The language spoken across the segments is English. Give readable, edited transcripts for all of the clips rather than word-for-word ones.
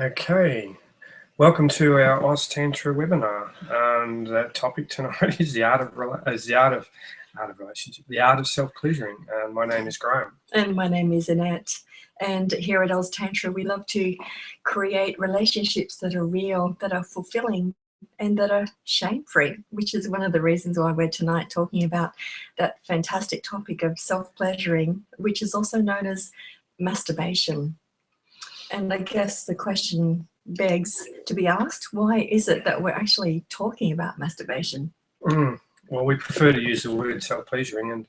Okay, welcome to our Oz Tantra webinar, and that topic tonight is the art of relationship, the art of self-pleasuring. And my name is Graham. And my name is Annette. And here at Oz Tantra, we love to create relationships that are real, that are fulfilling, and that are shame-free, which is one of the reasons why we're tonight talking about that fantastic topic of self-pleasuring, which is also known as masturbation. And I guess the question begs to be asked, why is it that we're actually talking about masturbation? Well, we prefer to use the word self-pleasuring, and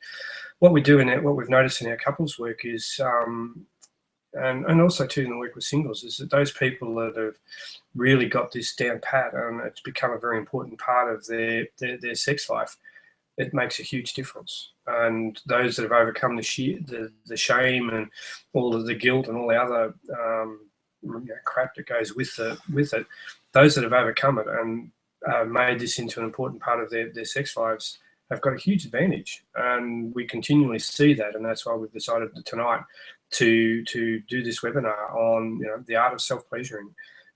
what we do in it, what we've noticed in our couples work is, and also too in the work with singles, is that those people that have really got this down pat and it's become a very important part of their sex life, it makes a huge difference. And those that have overcome the shame and all of the guilt and all the other crap that goes with it, those that have overcome it and made this into an important part of their sex lives have got a huge advantage. And we continually see that, and that's why we've decided tonight to do this webinar on the art of self-pleasuring,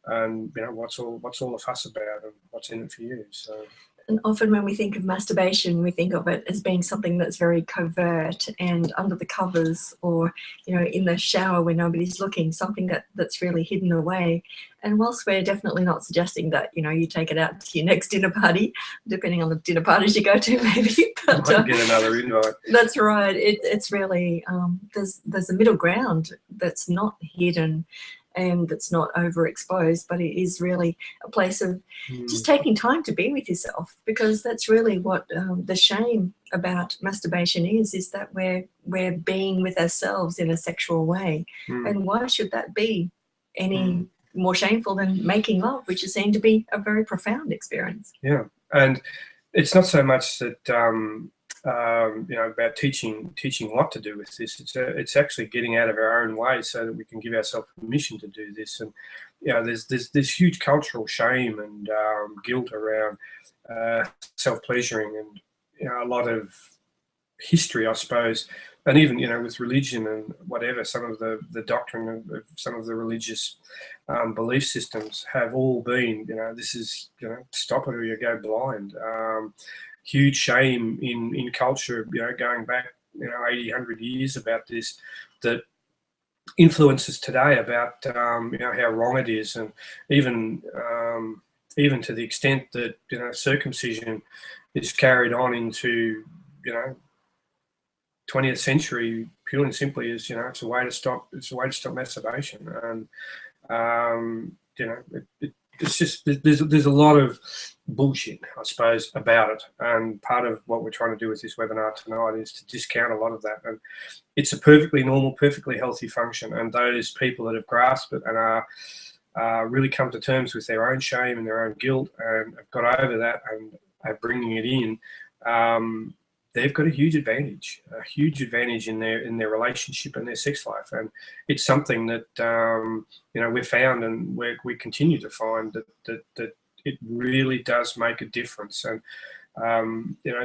and what's all the fuss about and what's in it for you. So. And often when we think of masturbation, we think of it as being something that's very covert and under the covers, or in the shower when nobody's looking, something that's really hidden away. And whilst we're definitely not suggesting that you take it out to your next dinner party, depending on the dinner parties you go to, maybe. But might get another invite. That's right. It's really there's a middle ground that's not hidden and that's not overexposed, but it is really a place of just taking time to be with yourself, because that's really what the shame about masturbation is that we're being with ourselves in a sexual way. And why should that be any more shameful than making love, which is seen to be a very profound experience? Yeah, and it's not so much that about teaching what to do with this. It's actually getting out of our own way so that we can give ourselves permission to do this. And there's this huge cultural shame and guilt around self-pleasuring, and a lot of history, I suppose, and even with religion and whatever, some of the doctrine of some of the religious belief systems have all been this is stop it or you go blind. Huge shame in culture, going back 80, 100 years about this, that influences today about how wrong it is, and even to the extent that circumcision is carried on into 20th century purely and simply as it's a way to stop masturbation. And it's just there's a lot of bullshit, I suppose, about it, and part of what we're trying to do with this webinar tonight is to discount a lot of that. And it's a perfectly normal, perfectly healthy function, and those people that have grasped it and are really come to terms with their own shame and their own guilt and have got over that and are bringing it in, they've got a huge advantage in their relationship and their sex life. And it's something that we've found, and we continue to find that it really does make a difference. And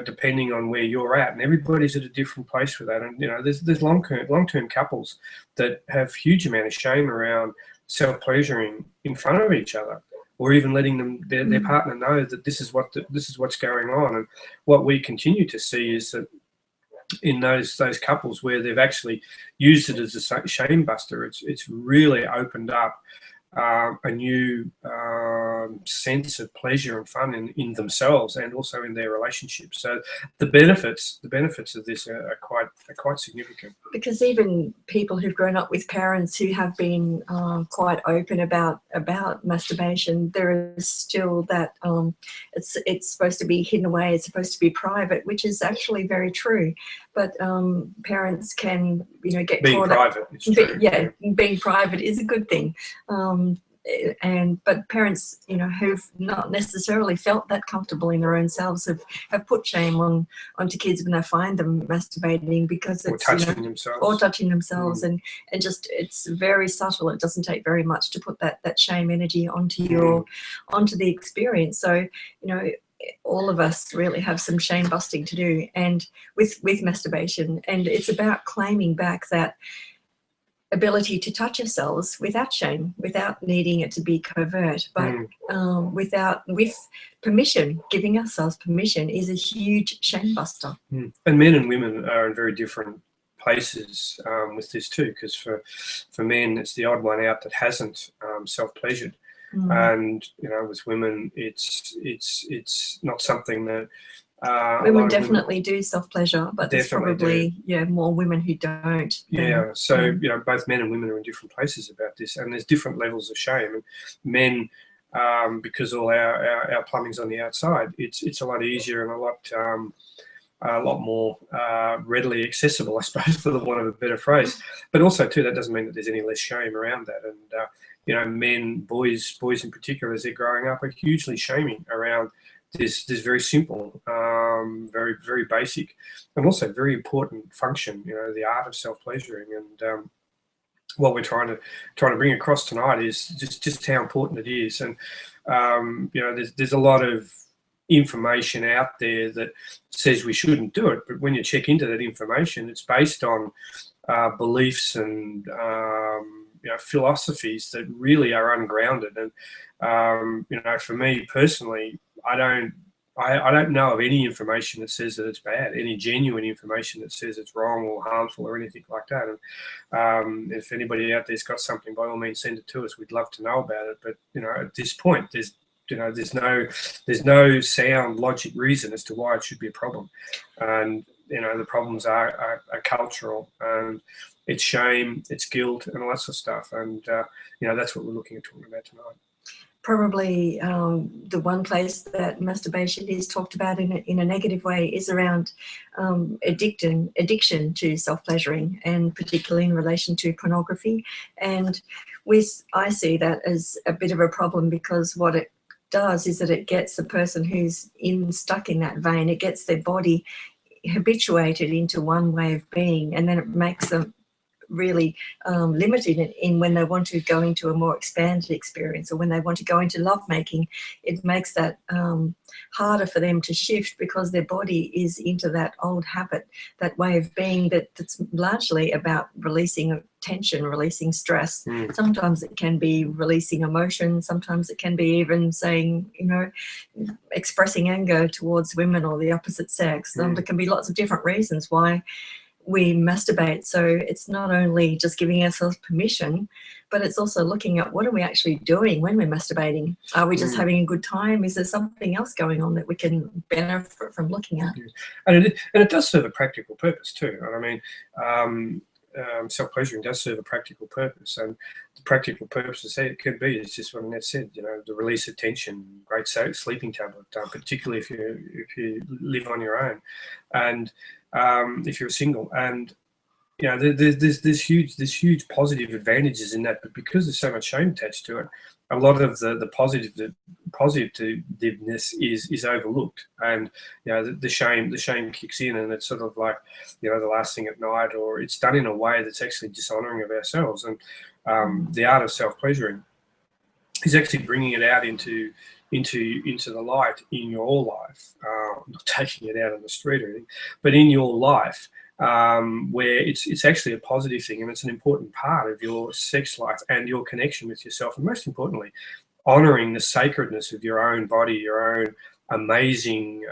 depending on where you're at, and everybody's at a different place with that. And there's long-term couples that have huge amount of shame around self-pleasuring in front of each other, or even letting them their partner know that this is what's going on. And what we continue to see is that in those couples where they've actually used it as a shame buster, it's really opened up a new sense of pleasure and fun in themselves and also in their relationship. So the benefits of this are quite significant. Because even people who've grown up with parents who have been quite open about masturbation, there is still that it's supposed to be hidden away, it's supposed to be private, which is actually very true. But parents can get being caught private. up. Being private is a good thing. But parents, who've not necessarily felt that comfortable in their own selves have put shame onto kids when they find them masturbating, because it's touching themselves, and just it's very subtle. It doesn't take very much to put that shame energy onto the experience. So all of us really have some shame busting to do, and with masturbation, and it's about claiming back that ability to touch ourselves without shame, without needing it to be covert, but with permission. Giving ourselves permission is a huge shame buster. And men and women are in very different places with this too, because for men it's the odd one out that hasn't self-pleasured, and with women it's not something that women definitely do self-pleasure, but there's probably more women who don't. So both men and women are in different places about this, and there's different levels of shame. And men, because all our plumbing's on the outside, it's a lot easier and a lot more readily accessible, I suppose, for the want of a better phrase. But also too, that doesn't mean that there's any less shame around that. And men, boys in particular, as they're growing up, are hugely shaming around this very simple, very, very basic, and also very important function, the art of self-pleasuring. And what we're trying to bring across tonight is just how important it is. And there's a lot of information out there that says we shouldn't do it, but when you check into that information, it's based on beliefs and philosophies that really are ungrounded. And for me personally, I don't know of any information that says that it's bad, any genuine information that says it's wrong or harmful or anything like that. And if anybody out there's got something, by all means send it to us. We'd love to know about it. But at this point, there's no sound logic reason as to why it should be a problem. And the problems are cultural, and it's shame, it's guilt, and all that sort of stuff. And that's what we're looking at talking about tonight. Probably the one place that masturbation is talked about in a negative way is around addiction to self-pleasuring, and particularly in relation to pornography. And I see that as a bit of a problem, because what it does is that it gets the person who's stuck in that vein, it gets their body habituated into one way of being, and then it makes them really limited in when they want to go into a more expanded experience, or when they want to go into lovemaking. It makes that harder for them to shift, because their body is into that old habit, that way of being that's largely about releasing tension, releasing stress. Sometimes it can be releasing emotion, sometimes it can be even saying, expressing anger towards women or the opposite sex. There can be lots of different reasons why we masturbate. So it's not only just giving ourselves permission, but it's also looking at what are we actually doing when we're masturbating. Are we just having a good time? Is there something else going on that we can benefit from looking at? And it does serve a practical purpose too. And I mean, self-pleasuring does serve a practical purpose, and the practical purpose it could be is just what Annette said, the release of tension, great sleeping tablet, particularly if you live on your own, and if you're single. And there's huge positive advantages in that, but because there's so much shame attached to it, a lot of the positiveness is overlooked, and the shame kicks in, and it's sort of like the last thing at night, or it's done in a way that's actually dishonoring of ourselves. And the art of self-pleasuring is actually bringing it out into the light in your life, not taking it out on the street or anything, but in your life, where it's actually a positive thing, and it's an important part of your sex life and your connection with yourself, and most importantly, honoring the sacredness of your own body, your own amazing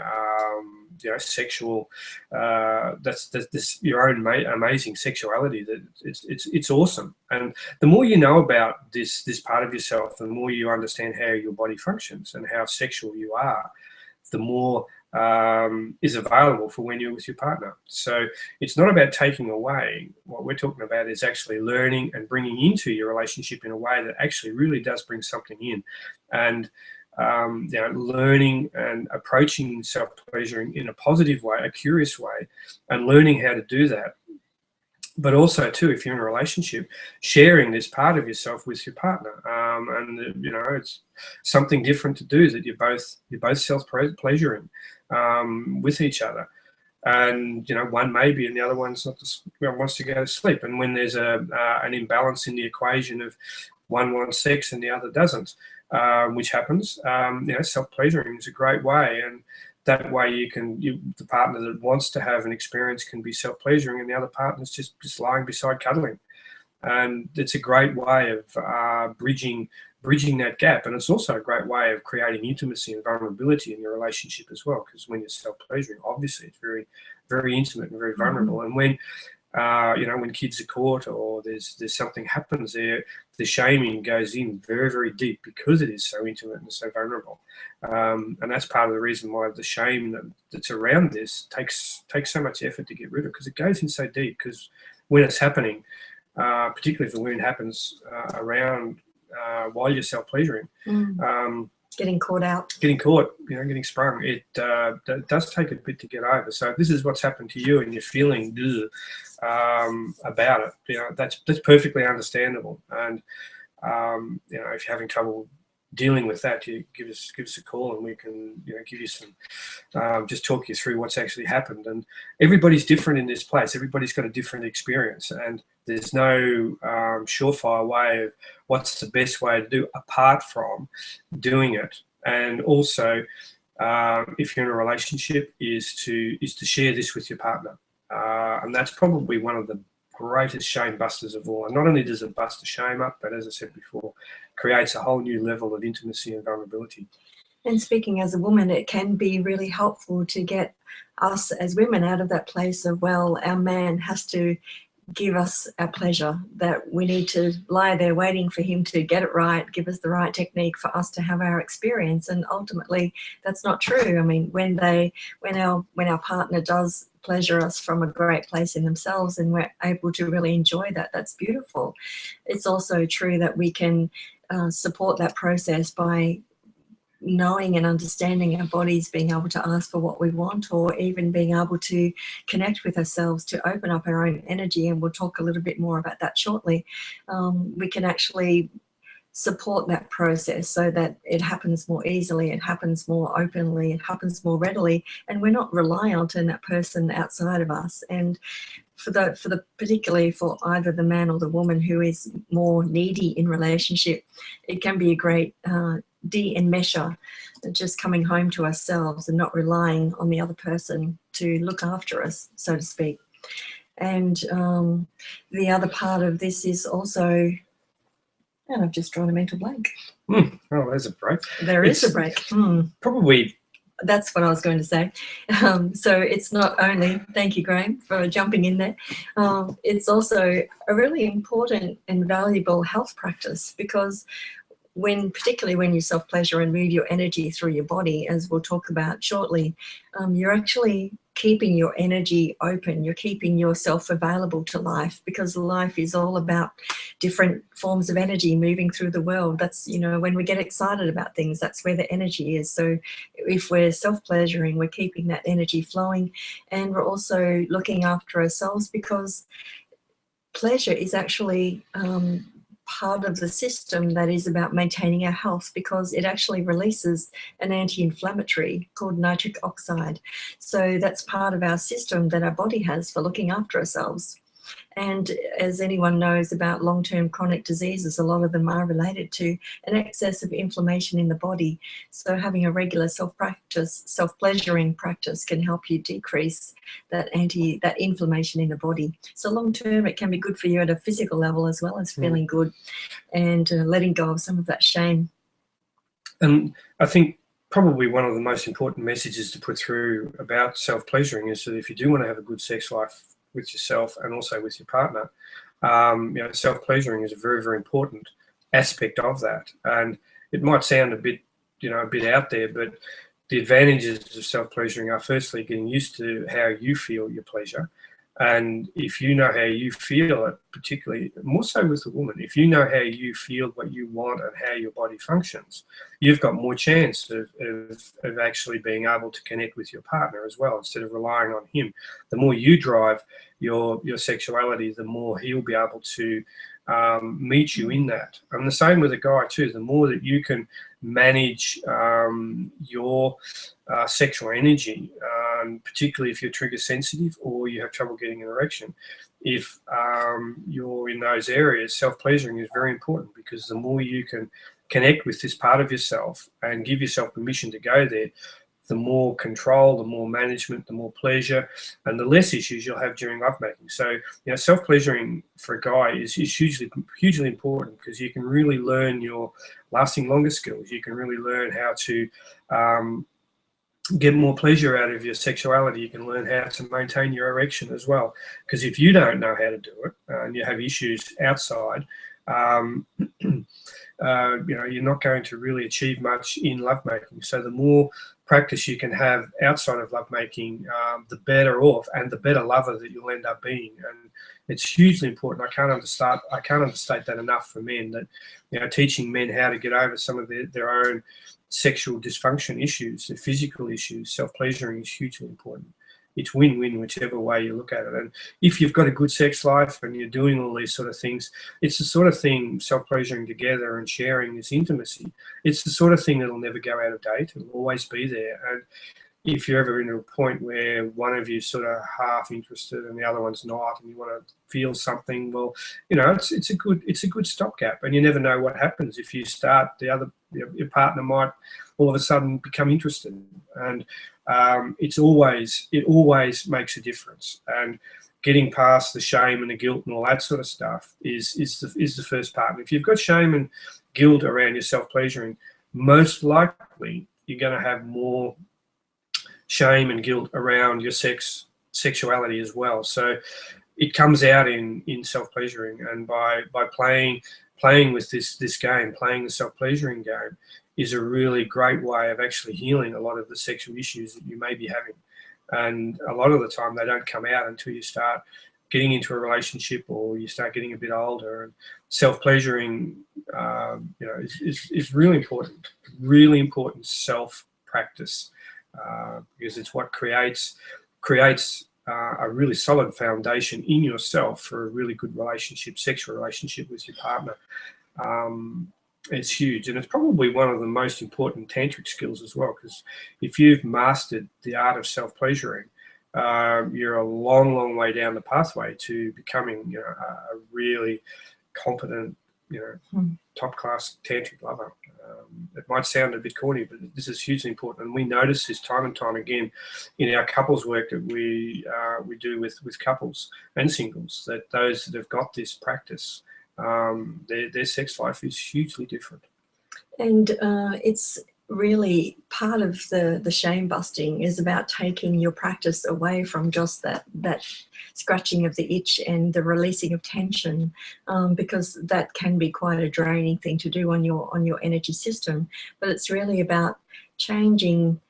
sexual that's your own amazing sexuality. That it's awesome. And the more you know about this part of yourself, the more you understand how your body functions and how sexual you are, the more is available for when you're with your partner. So it's not about taking away. What we're talking about is actually learning and bringing into your relationship in a way that actually really does bring something in. And learning and approaching self-pleasuring in a positive way, a curious way, and learning how to do that. But also too, if you're in a relationship, sharing this part of yourself with your partner, and it's something different to do, that you're both self-pleasuring with each other. And one maybe, and the other one's not wants to go to sleep. And when there's an imbalance in the equation of one wants sex and the other doesn't, which happens, self-pleasuring is a great way. And that way the partner that wants to have an experience can be self-pleasuring, and the other partner's just lying beside cuddling. And it's a great way of bridging that gap. And it's also a great way of creating intimacy and vulnerability in your relationship as well, because when you're self-pleasuring, obviously it's very, very intimate and very vulnerable. And when when kids are caught or there's something happens there, the shaming goes in very, very deep because it is so intimate and so vulnerable. And that's part of the reason why the shame that's around this takes so much effort to get rid of, because it goes in so deep. Because when it's happening, particularly if the wound happens around while you're self-pleasuring, getting caught out, getting sprung, it does take a bit to get over. So if this is what's happened to you and you're feeling about it, that's perfectly understandable. And if you're having trouble dealing with that, you give us a call and we can give you some just talk you through what's actually happened. And everybody's different in this place. Everybody's got a different experience, and there's no surefire way of what's the best way to do apart from doing it. And also, if you're in a relationship, is to share this with your partner, and that's probably one of the greatest shame busters of all. And not only does it bust the shame up, but as I said before, creates a whole new level of intimacy and vulnerability. And speaking as a woman, it can be really helpful to get us as women out of that place of, well, our man has to give us our pleasure, that we need to lie there waiting for him to get it right, give us the right technique for us to have our experience. And ultimately that's not true. I mean, when our partner does pleasure us from a great place in themselves and we're able to really enjoy that, that's beautiful. It's also true that we can support that process by knowing and understanding our bodies, being able to ask for what we want, or even being able to connect with ourselves to open up our own energy. And we'll talk a little bit more about that shortly. We can actually support that process so that it happens more easily, it happens more openly, it happens more readily, and we're not reliant on that person outside of us. And particularly for either the man or the woman who is more needy in relationship, it can be a great de-enmesher, just coming home to ourselves and not relying on the other person to look after us, so to speak. And the other part of this is also, and I've just drawn a mental blank. Oh, there's a break. There is a break. Probably. That's what I was going to say. So it's not only, thank you, Graham, for jumping in there. It's also a really important and valuable health practice, because particularly when you self-pleasure and move your energy through your body, as we'll talk about shortly, you're actually keeping your energy open. You're keeping yourself available to life, because life is all about different forms of energy moving through the world. That's, when we get excited about things, that's where the energy is. So if we're self-pleasuring, we're keeping that energy flowing, and we're also looking after ourselves, because pleasure is actually part of the system that is about maintaining our health, because it actually releases an anti-inflammatory called nitric oxide. So that's part of our system that our body has for looking after ourselves. And as anyone knows about long-term chronic diseases, a lot of them are related to an excess of inflammation in the body. So having a regular self-pleasuring practice can help you decrease that inflammation in the body. So long-term, it can be good for you at a physical level as well as feeling good and letting go of some of that shame. And I think probably one of the most important messages to put through about self-pleasuring is that if you do want to have a good sex life with yourself and also with your partner, self-pleasuring is a very, very important aspect of that. And it might sound a bit out there, but the advantages of self-pleasuring are firstly getting used to how you feel your pleasure. And if you know how you feel it, particularly more so with a woman, if you know how you feel what you want and how your body functions, you've got more chance of actually being able to connect with your partner as well, instead of relying on him. The more you drive your sexuality, the more he'll be able to meet you in that. And the same with a guy too. The more that you can manage your sexual energy, particularly if you're trigger sensitive or you have trouble getting an erection, if you're in those areas, self-pleasuring is very important, because the more you can connect with this part of yourself and give yourself permission to go there, the more control, the more management, the more pleasure, and the less issues you'll have during lovemaking. So, self-pleasuring for a guy is hugely important, because you can really learn your lasting longer skills. You can really learn how to get more pleasure out of your sexuality. You can learn how to maintain your erection as well. Because if you don't know how to do it, and you have issues outside, you're not going to really achieve much in lovemaking. So the more practice you can have outside of lovemaking, the better off and the better lover that you'll end up being. And it's hugely important. I can't understate that enough for men, that teaching men how to get over some of their own sexual dysfunction issues, the physical issues. Self-pleasuring is hugely important. It's win-win whichever way you look at it. And if you've got a good sex life and you're doing all these sort of things, it's the sort of thing, self-pleasuring together and sharing this intimacy, it's the sort of thing that'll never go out of date. It'll always be there. And if you're ever in a point where one of you's sort of half interested and the other one's not, and you want to feel something, well, it's a good stopgap. And you never know what happens. If you start, your partner might all of a sudden become interested. And it always makes a difference. And getting past the shame and the guilt and all that sort of stuff is the first part. And if you've got shame and guilt around your self-pleasuring, most likely you're going to have more shame and guilt around your sexuality as well. So it comes out in self-pleasuring, and by playing with this game, playing the self-pleasuring game, is a really great way of actually healing a lot of the sexual issues that you may be having. And a lot of the time they don't come out until you start getting into a relationship or you start getting a bit older. And self-pleasuring, is really important self-practice, because it's what creates a really solid foundation in yourself for a really good sexual relationship with your partner. It's huge, and it's probably one of the most important tantric skills as well, because if you've mastered the art of self-pleasuring, you're a long way down the pathway to becoming a really competent, top-class tantric lover. It might sound a bit corny, but this is hugely important, and we notice this time and time again in our couples work that we do with couples and singles, that those that have got this practice, their sex life is hugely different. And it's really part of the shame busting is about taking your practice away from just that scratching of the itch and the releasing of tension, because that can be quite a draining thing to do on your energy system. But it's really about changing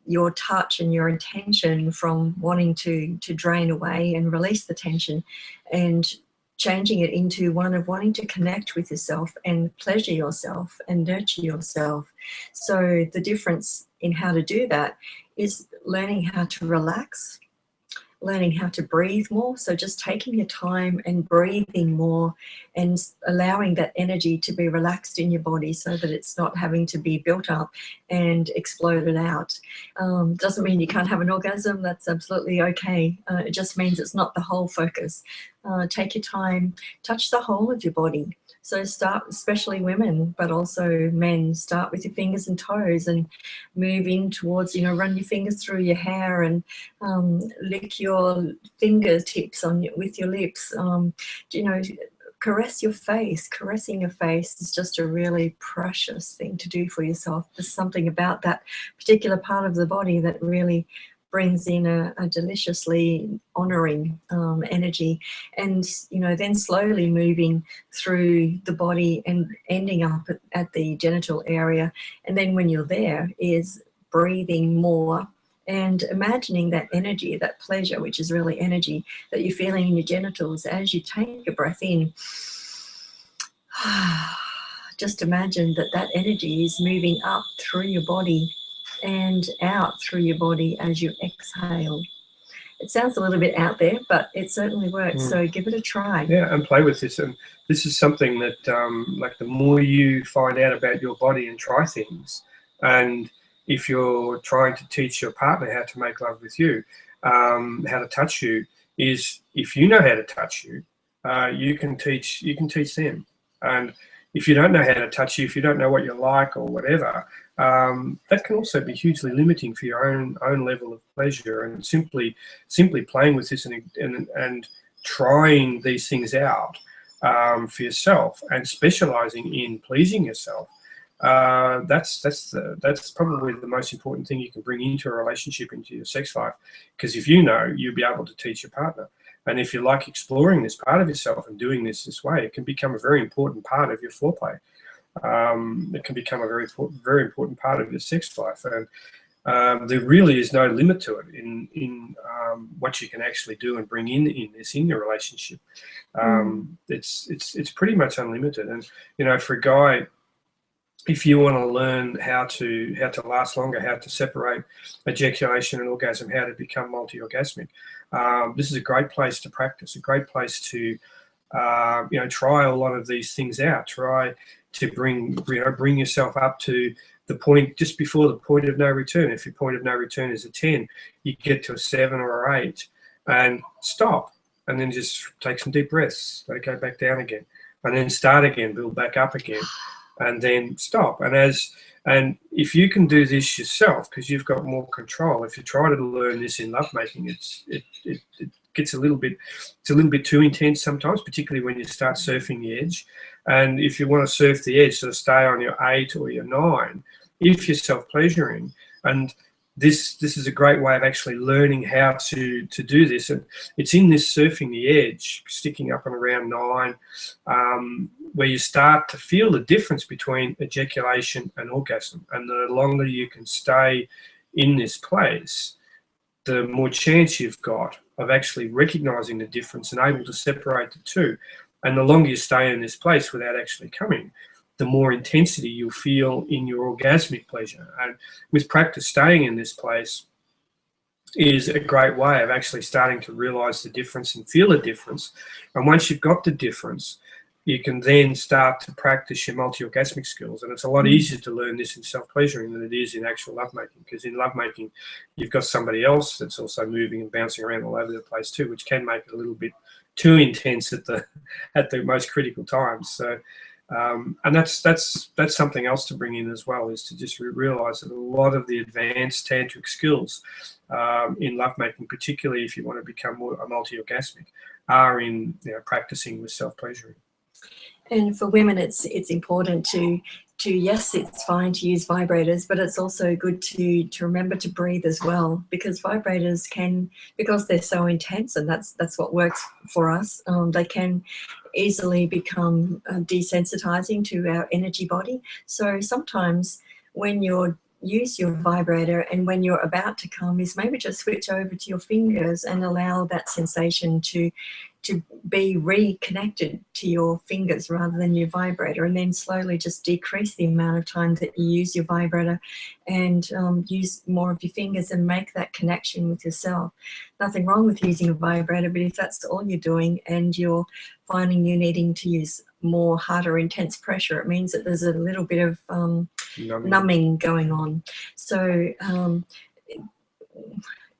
your touch and your intention from wanting to drain away and release the tension, and changing it into one of wanting to connect with yourself and pleasure yourself and nurture yourself. So the difference in how to do that is learning how to relax, learning how to breathe more. So just taking your time and breathing more and allowing that energy to be relaxed in your body so that it's not having to be built up and exploded out. Doesn't mean you can't have an orgasm. That's absolutely okay. It just means it's not the whole focus. Take your time, touch the whole of your body. So start, especially women, but also men, start with your fingers and toes and move in towards, run your fingers through your hair and lick your fingertips with your lips. Caress your face. Caressing your face is just a really precious thing to do for yourself. There's something about that particular part of the body that really brings in a deliciously honoring energy, and then slowly moving through the body and ending up at the genital area. And then when you're there is breathing more and imagining that energy, that pleasure, which is really energy that you're feeling in your genitals as you take a breath in. Just imagine that energy is moving up through your body and out through your body as you exhale. It sounds a little bit out there, but it certainly works. So give it a try. Yeah, and play with this. And this is something that, the more you find out about your body and try things, and if you're trying to teach your partner how to make love with you, how to touch you, is if you know how to touch you, you can teach them. And if you don't know how to touch you, if you don't know what you like or whatever, that can also be hugely limiting for your own level of pleasure. And simply playing with this and trying these things out for yourself and specializing in pleasing yourself, that's probably the most important thing you can bring into a relationship, into your sex life, because if you know, you'll be able to teach your partner. And if you like exploring this part of yourself and doing this way, it can become a very important part of your foreplay. It can become a very important part of your sex life, and there really is no limit to it in what you can actually do and bring in your relationship. It's pretty much unlimited. And for a guy, if you want to learn how to last longer, how to separate ejaculation and orgasm, how to become multi-orgasmic, this is a great place to practice, a great place to try a lot of these things out. Try to bring yourself up to the point just before the point of no return. If your point of no return is a 10, you get to a 7 or 8 and stop, and then just take some deep breaths, let it go back down again, and then start again, build back up again, and then stop. And if you can do this yourself, because you've got more control, if you try to learn this in lovemaking, it gets a little bit too intense sometimes, particularly when you start surfing the edge. And if you want to surf the edge, so stay on your 8 or your 9, if you're self-pleasuring. And this is a great way of actually learning how to do this. And it's in this surfing the edge, sticking up and around 9, where you start to feel the difference between ejaculation and orgasm. And the longer you can stay in this place, the more chance you've got of actually recognizing the difference and able to separate the two. And the longer you stay in this place without actually coming, the more intensity you'll feel in your orgasmic pleasure. And with practice, staying in this place is a great way of actually starting to realize the difference and feel the difference. And once you've got the difference, you can then start to practice your multi-orgasmic skills. And it's a lot easier to learn this in self-pleasuring than it is in actual lovemaking, because in lovemaking, you've got somebody else that's also moving and bouncing around all over the place too, which can make it a little bit too intense at the most critical times. So, and that's something else to bring in as well, is to just realize that a lot of the advanced tantric skills in lovemaking, particularly if you want to become more a multi-orgasmic, are in practicing with self-pleasuring. And for women, it's important to yes, it's fine to use vibrators, but it's also good to remember to breathe as well, because vibrators can, because they're so intense, and that's what works for us, they can easily become desensitizing to our energy body. So sometimes when you use your vibrator and when you're about to come, is maybe just switch over to your fingers and allow that sensation to be reconnected to your fingers rather than your vibrator, and then slowly just decrease the amount of time that you use your vibrator and use more of your fingers and make that connection with yourself. Nothing wrong with using a vibrator, but if that's all you're doing and you're finding you're needing to use more harder, intense pressure, it means that there's a little bit of numbing going on. So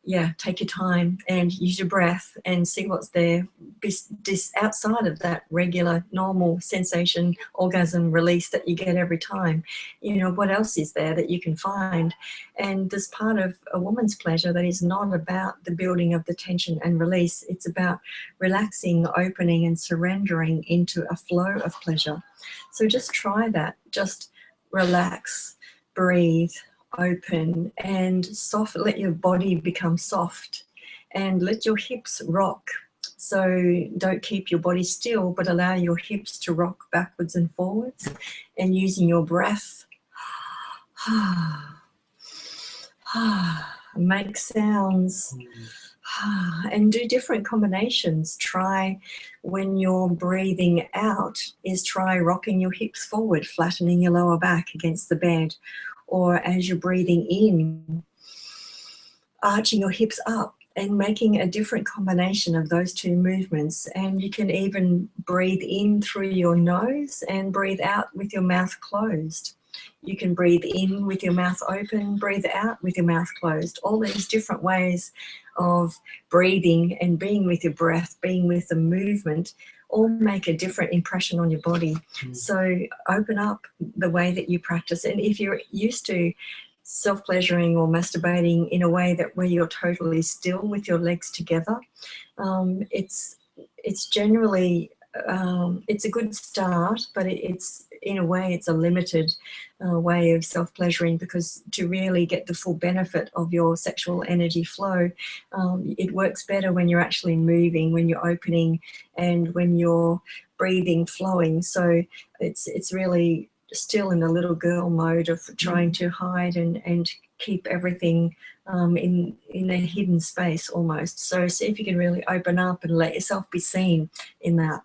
yeah, take your time and use your breath and see what's there outside of that regular, normal sensation, orgasm release that you get every time. What else is there that you can find? And there's part of a woman's pleasure that is not about the building of the tension and release. It's about relaxing, opening, and surrendering into a flow of pleasure. So just try that. Just relax, breathe, open, and soft. Let your body become soft and let your hips rock. So don't keep your body still, but allow your hips to rock backwards and forwards, and using your breath, make sounds and do different combinations. Try, when you're breathing out, try rocking your hips forward, flattening your lower back against the bed. Or as you're breathing in, arching your hips up and making a different combination of those two movements. And you can even breathe in through your nose and breathe out with your mouth closed. You can breathe in with your mouth open, breathe out with your mouth closed. All these different ways of breathing and being with your breath, being with the movement, all make a different impression on your body. Mm. So open up the way that you practice. And if you're used to self-pleasuring or masturbating in a way that where you're totally still with your legs together, it's generally it's a good start, but it's in a way it's a limited way of self-pleasuring, because to really get the full benefit of your sexual energy flow, it works better when you're actually moving, when you're opening, and when you're breathing, flowing. So it's really still in the little girl mode of trying to hide and keep everything in a hidden space almost. So see if you can really open up and let yourself be seen in that.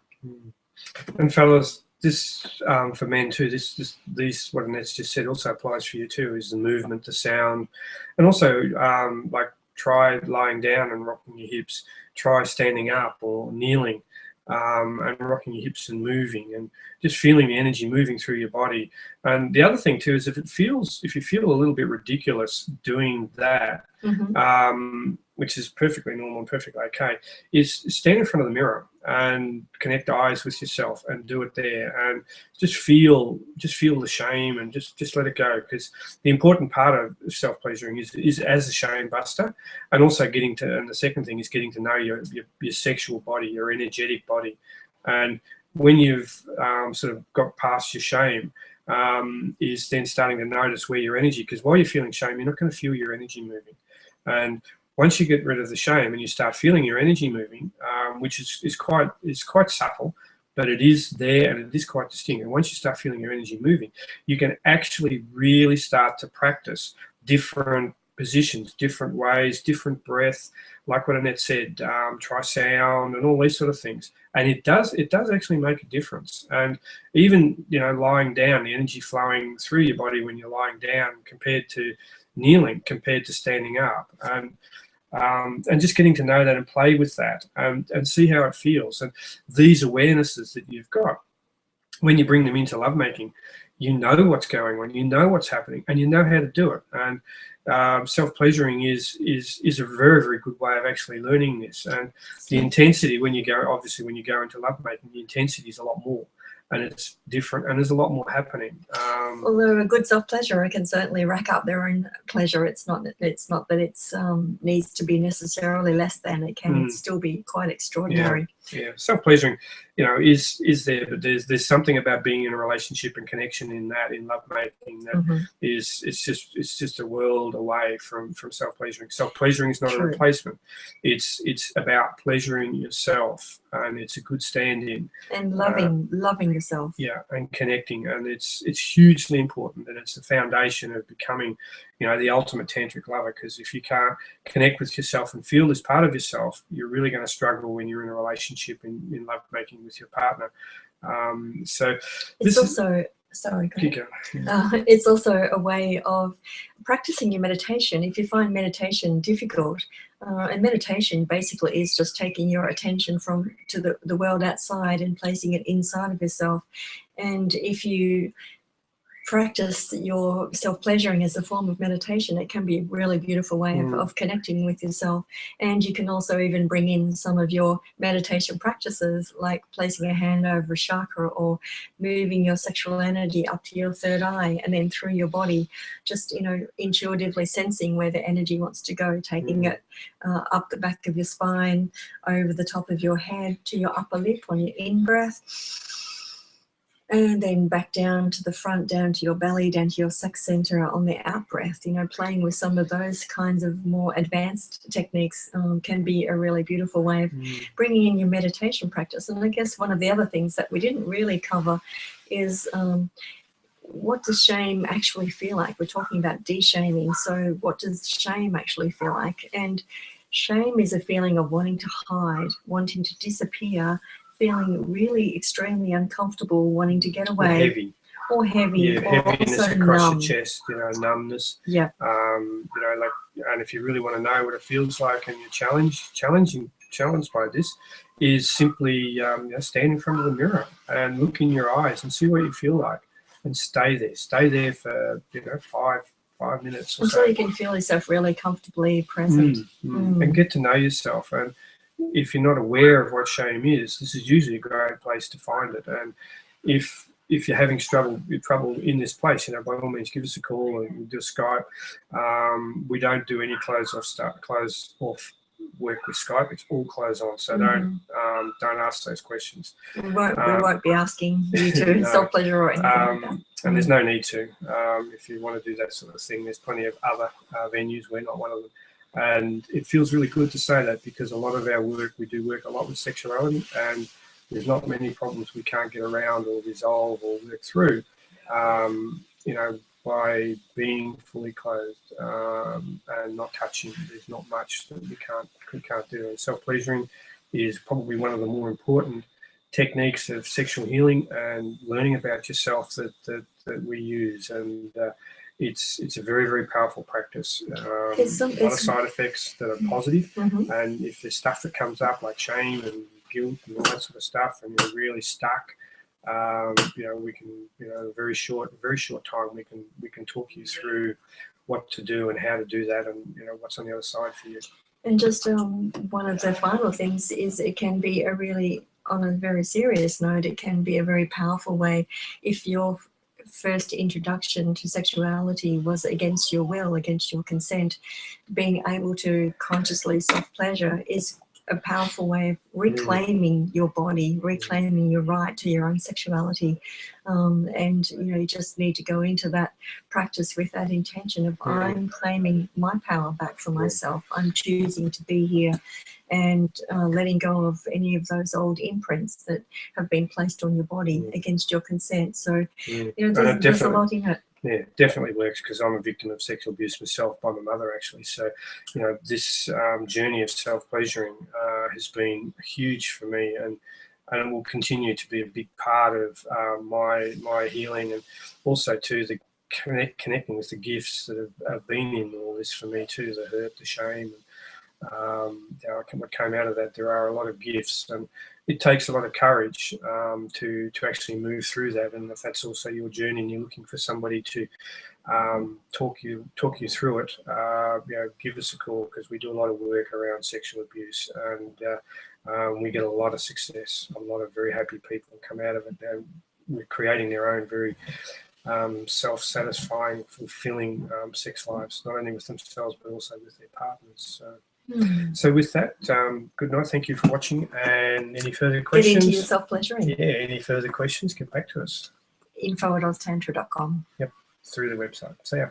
And fellas, this for men too, these what Annette's just said also applies for you too, is the movement, the sound, and also like try lying down and rocking your hips, try standing up or kneeling, and rocking your hips and moving and just feeling the energy moving through your body. And the other thing too is if you feel a little bit ridiculous doing that, which is perfectly normal and perfectly okay, is stand in front of the mirror and connect eyes with yourself and do it there, and just feel the shame and just let it go, because the important part of self-pleasuring is as a shame buster, and also and the second thing is getting to know your sexual body, your energetic body. And when you've sort of got past your shame, is then starting to notice where your energy, because while you're feeling shame, you're not going to feel your energy moving. And once you get rid of the shame and you start feeling your energy moving, which is quite subtle, but it is there and it is quite distinct. And once you start feeling your energy moving, you can actually really start to practice different positions, different ways, different breath, like what Annette said, try sound and all these sort of things. And it does actually make a difference. And even, lying down, the energy flowing through your body when you're lying down compared to kneeling, compared to standing up, and just getting to know that and play with that, and see how it feels. And these awarenesses that you've got, when you bring them into lovemaking, you know what's going on, you know what's happening, and you know how to do it. And self-pleasuring is a very, very good way of actually learning this. And the intensity when you go into lovemaking, the intensity is a lot more, and it's different, and there's a lot more happening. Although a good self-pleasurer can certainly rack up their own pleasure. It's not that it's needs to be necessarily less than. It can still be quite extraordinary. Yeah. Self-pleasuring, is there, but there's something about being in a relationship and connection in lovemaking that it's just a world away from self-pleasuring. Self-pleasuring is not a replacement. It's about pleasuring yourself, and it's a good stand-in. And loving yourself. Yeah, and connecting, and it's hugely important, and it's the foundation of becoming, the ultimate tantric lover. Because if you can't connect with yourself and feel this part of yourself, you're really going to struggle when you're in a relationship in lovemaking with your partner. So it's also it's also a way of practicing your meditation. If you find meditation difficult, and meditation basically is just taking your attention to the world outside and placing it inside of yourself. And if you practice your self-pleasuring as a form of meditation, it can be a really beautiful way of connecting with yourself. And you can also even bring in some of your meditation practices, like placing a hand over a chakra or moving your sexual energy up to your third eye and then through your body, just intuitively sensing where the energy wants to go, taking it up the back of your spine, over the top of your head to your upper lip on your in-breath, and then back down to the front, down to your belly, down to your sex center on the out-breath. Playing with some of those kinds of more advanced techniques can be a really beautiful way of bringing in your meditation practice. And I guess one of the other things that we didn't really cover is what does shame actually feel like? We're talking about de-shaming. So what does shame actually feel like? And shame is a feeling of wanting to hide, wanting to disappear, feeling really extremely uncomfortable, wanting to get away. Or heavy. Or heaviness across numb. your chest, numbness. Yeah. And if you really want to know what it feels like and you're challenged by this, is simply stand in front of the mirror and look in your eyes and see what you feel like, and stay there for 5 minutes or until so. You can feel yourself really comfortably present. And get to know yourself. And if you're not aware of what shame is, this is usually a great place to find it. And if you're having trouble in this place, you know, by all means, give us a call and do a Skype. We don't do any close off work with Skype. It's all close on. So don't ask those questions. We won't be asking you to No. self-pleasure or anything like that. And there's no need to. If you want to do that sort of thing, there's plenty of other venues. We're not one of them. And it feels really good to say that, because a lot of our work, we do work a lot with sexuality, and there's not many problems we can't get around or resolve or work through, you know, by being fully clothed and not touching. There's not much that we can't do. And self-pleasuring is probably one of the more important techniques of sexual healing and learning about yourself that we use. And it's a very, very powerful practice. A lot of side effects that are positive. And if there's stuff that comes up like shame and guilt and all that sort of stuff, and you're really stuck, you know, we can, you know, very short time, we can talk you through what to do and how to do that, and you know what's on the other side for you. And just one of the final things is, it can be a really, on a very serious note, it can be a very powerful way if your first introduction to sexuality was against your will, against your consent. Being able to consciously self-pleasure is a powerful way of reclaiming your body, reclaiming your right to your own sexuality. And you know, you just need to go into that practice with that intention of, I'm claiming my power back for myself. I'm choosing to be here, and letting go of any of those old imprints that have been placed on your body against your consent. So you know, there's a lot in it. Yeah, it definitely works, because I'm a victim of sexual abuse myself by my mother, actually. So, you know, this journey of self-pleasuring has been huge for me, and it will continue to be a big part of my healing, and also too the connecting with the gifts that have been in all this for me too, the hurt, the shame. What came out of that, there are a lot of gifts, and it takes a lot of courage to actually move through that. And if that's also your journey and you're looking for somebody to talk you through it, you know, give us a call, because we do a lot of work around sexual abuse, and we get a lot of success. A lot of very happy people come out of it. We're creating their own very self-satisfying, fulfilling sex lives, not only with themselves but also with their partners. So with that, good night. Thank you for watching. And any further questions? Get into your self-pleasuring. Yeah, any further questions, get back to us. info@oztantra.com. Yep, through the website. See ya.